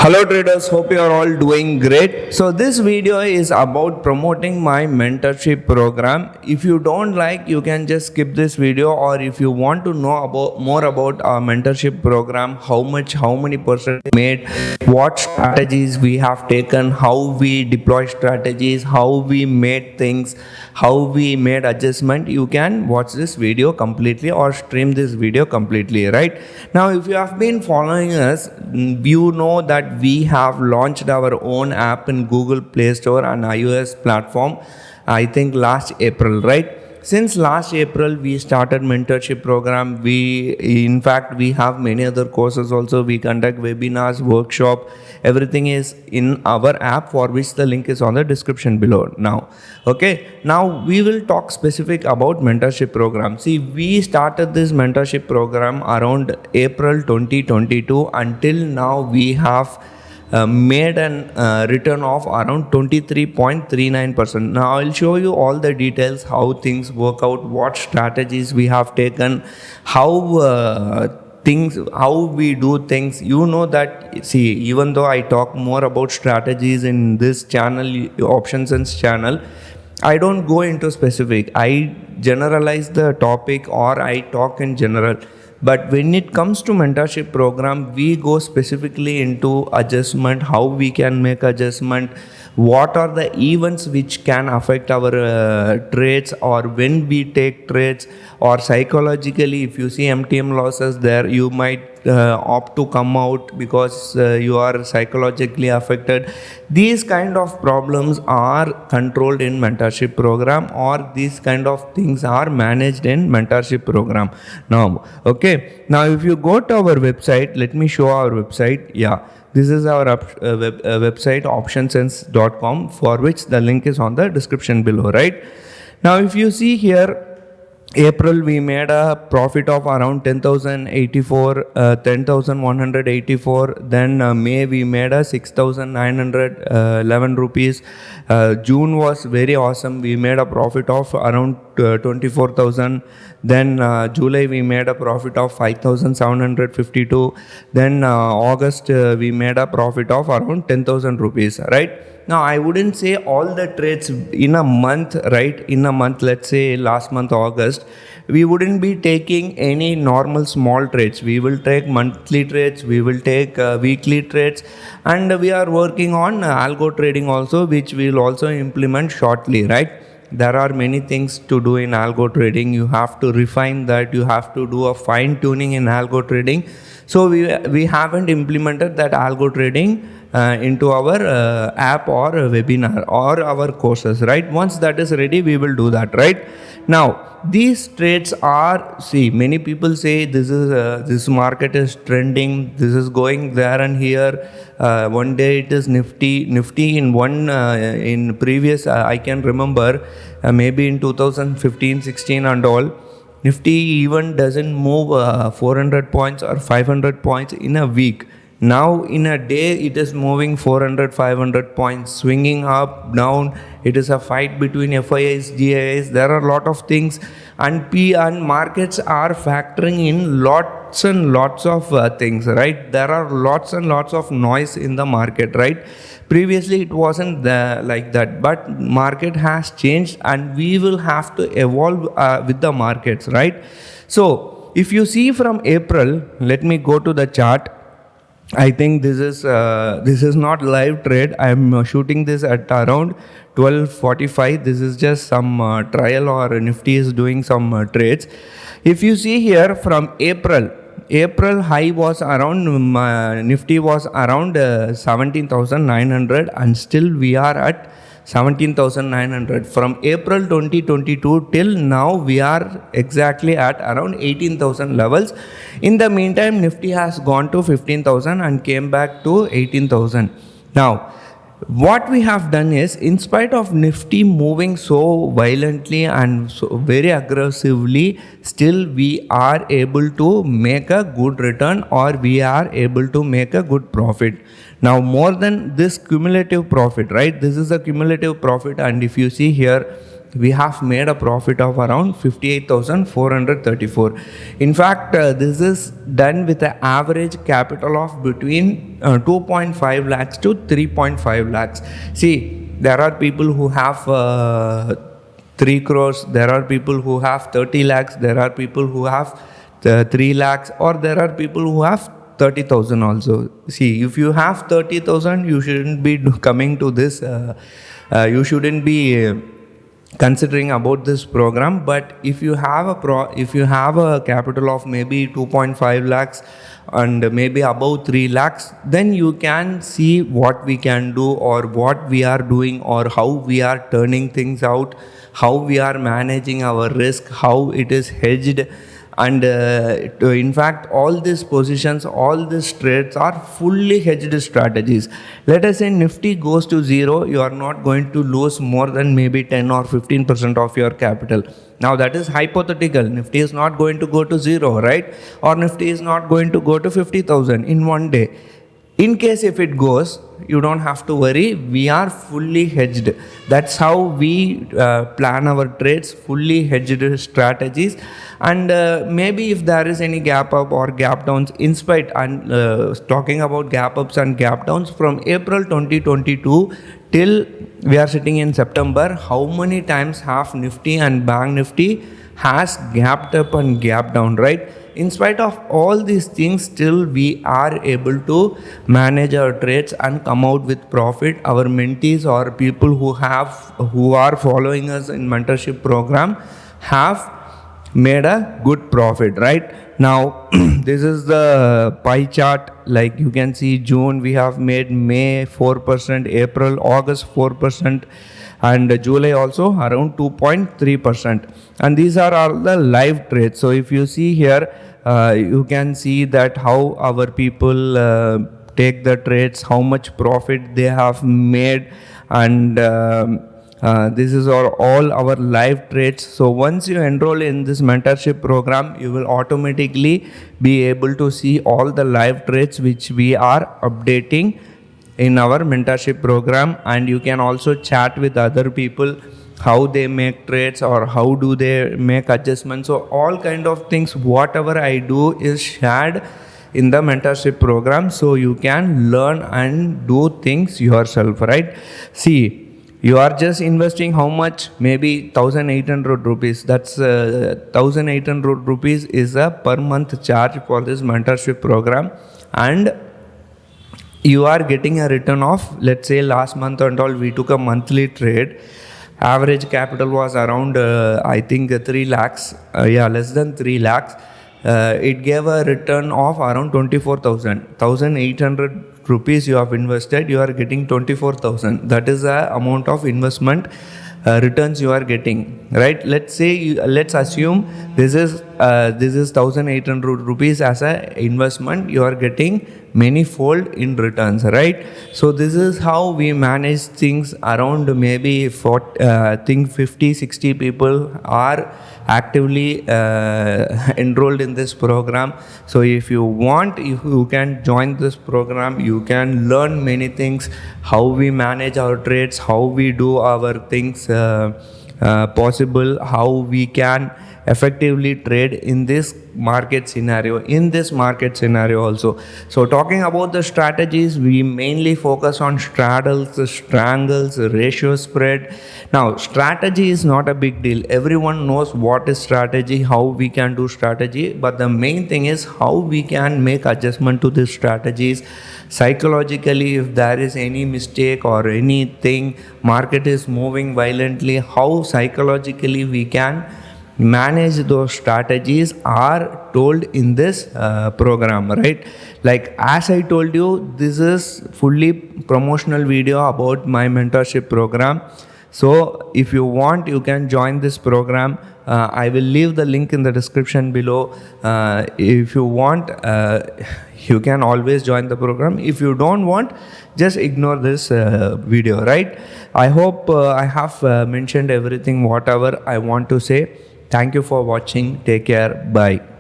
Hello traders, hope you are all doing great. So this video is about promoting my mentorship program. If you don't like, you can just skip this video, or if you want to know more about our mentorship program, how many percent made, what strategies we have taken, how we deploy strategies, how we made things, how we made adjustment, you can watch this video completely or stream this video completely. Right now, if you have been following us, you know that we have launched our own app in Google Play Store and iOS platform, I think last April, right? Since last April, we started mentorship program. In fact, we have many other courses also. We conduct webinars, workshop. Everything is in our app, for which the link is on the description below. Now we will talk specific about mentorship program. See, we started this mentorship program around April 2022. Until now, we have made an return of around 23.39%. Now I'll show you all the details, how things work out, what strategies we have taken, how we do things. You know that, see, even though I talk more about strategies in this channel, options and channel, I don't go into specific. I generalize the topic, or I talk in general. But when it comes to mentorship program, we go specifically into adjustment, how we can make adjustment, what are the events which can affect our trades, or when we take trades, or psychologically, if you see MTM losses there, you might opt to come out because you are psychologically affected. These kind of problems are controlled in mentorship program, or these kind of things are managed in mentorship program. Now if you go to our website, let me show our website. This is our website, optionsense.com, for which the link is on the description below. Right now, if you see here, April we made a profit of around 10,184. Then May we made a 6,911 rupees. June was very awesome. We made a profit of around 24,000. Then July we made a profit of 5,752. Then August we made a profit of around 10,000 rupees. Right now, I wouldn't say all the trades in a month, right? In a month, let's say last month, August, we wouldn't be taking any normal small trades. We will take monthly trades, we will take weekly trades, and we are working on algo trading also, which we will also implement shortly, right? There are many things to do in algo trading. You have to refine that. You have to do a fine tuning in algo trading. So we haven't implemented that algo trading into our app or webinar or our courses, right? Once that is ready, we will do that. Right now, these trades are, see, many people say this market is trending, this is going there and here. One day it is Nifty in previous, I can remember, maybe in 2015-16 and all, Nifty even doesn't move 400 points or 500 points in a week. Now in a day it is moving 400-500 points, swinging up, down. It is a fight between FIIs, GIIs. There are a lot of things, and markets are factoring in lots and lots of things, right? There are lots and lots of noise in the market, right? Previously it wasn't like that, but market has changed, and we will have to evolve with the markets, right? So if you see from April, let me go to the chart. I think this is not live trade. I am shooting this at around 12:45. This is just some trial, or Nifty is doing some trades. If you see here from April high was around, Nifty was around 17,900, and still we are at 17,900. From April 2022 till now, we are exactly at around 18,000 levels. In the meantime, Nifty has gone to 15,000 and came back to 18,000. Now, what we have done is, in spite of Nifty moving so violently and so very aggressively, still we are able to make a good return, or we are able to make a good profit. Now, more than this cumulative profit, right? This is a cumulative profit, and if you see here, we have made a profit of around 58,434. In fact, this is done with an average capital of between 2.5 lakhs to 3.5 lakhs. See, there are people who have 3 crores, there are people who have 30 lakhs, there are people who have 3 lakhs, or there are people who have 30,000 also. See, if you have 30,000, you shouldn't be coming to this, you shouldn't be considering about this program. But if you have a capital of maybe 2.5 lakhs and maybe above 3 lakhs, then you can see what we can do, or what we are doing, or how we are turning things out, how we are managing our risk, how it is hedged. And in fact, all these positions, all these trades are fully hedged strategies. Let us say Nifty goes to zero, you are not going to lose more than maybe 10 or 15% of your capital. Now that is hypothetical. Nifty is not going to go to zero, right? Or Nifty is not going to go to 50,000 in one day. In case if it goes, you don't have to worry, we are fully hedged. That's how we plan our trades, fully hedged strategies. And maybe if there is any gap up or gap downs, in spite, and talking about gap ups and gap downs, from April 2022 till we are sitting in September, how many times have Nifty and Bank Nifty has gapped up and gapped down, right? In spite of all these things, still we are able to manage our trades and come out with profit. Our mentees or people who are following us in mentorship program have made a good profit, right? Now this is the pie chart. Like you can see, June we have made, May 4%, April, August 4%, and July also around 2.3%. And these are all the live trades. So if you see here, you can see that how our people take the trades, how much profit they have made, and this is all our live trades. So once you enroll in this mentorship program, you will automatically be able to see all the live trades which we are updating in our mentorship program. And you can also chat with other people, how they make trades or how do they make adjustments. So all kind of things, whatever I do is shared in the mentorship program, so you can learn and do things yourself, right? See, you are just investing how much? Maybe 1,800 rupees. That's 1,800 rupees is a per month charge for this mentorship program. And you are getting a return of, let's say last month and all, we took a monthly trade. Average capital was around, I think 3 lakhs. Less than 3 lakhs. It gave a return of around 24,000. 1,800 rupees you have invested, you are getting 24,000. That is the amount of investment returns you are getting, right? Let's say, let's assume this is 1,800 rupees as a investment, you are getting many fold in returns, right? So this is how we manage things. Around maybe think 50-60 people are actively enrolled in this program. So if you want, you can join this program. You can learn many things, how we manage our trades, how we do our things possible, how we can effectively trade in this market scenario, also. So talking about the strategies, we mainly focus on straddles, strangles, ratio spread. Now strategy is not a big deal. Everyone knows what is strategy, how we can do strategy, but the main thing is how we can make adjustment to these strategies. Psychologically, if there is any mistake or anything, market is moving violently, how psychologically we can manage those strategies are told in this program, right? Like as I told you, this is fully promotional video about my mentorship program. So if you want, you can join this program. I will leave the link in the description below. If you want, you can always join the program. If you don't want, just ignore this video, right? I hope I have mentioned everything, whatever I want to say. Thank you for watching. Take care. Bye.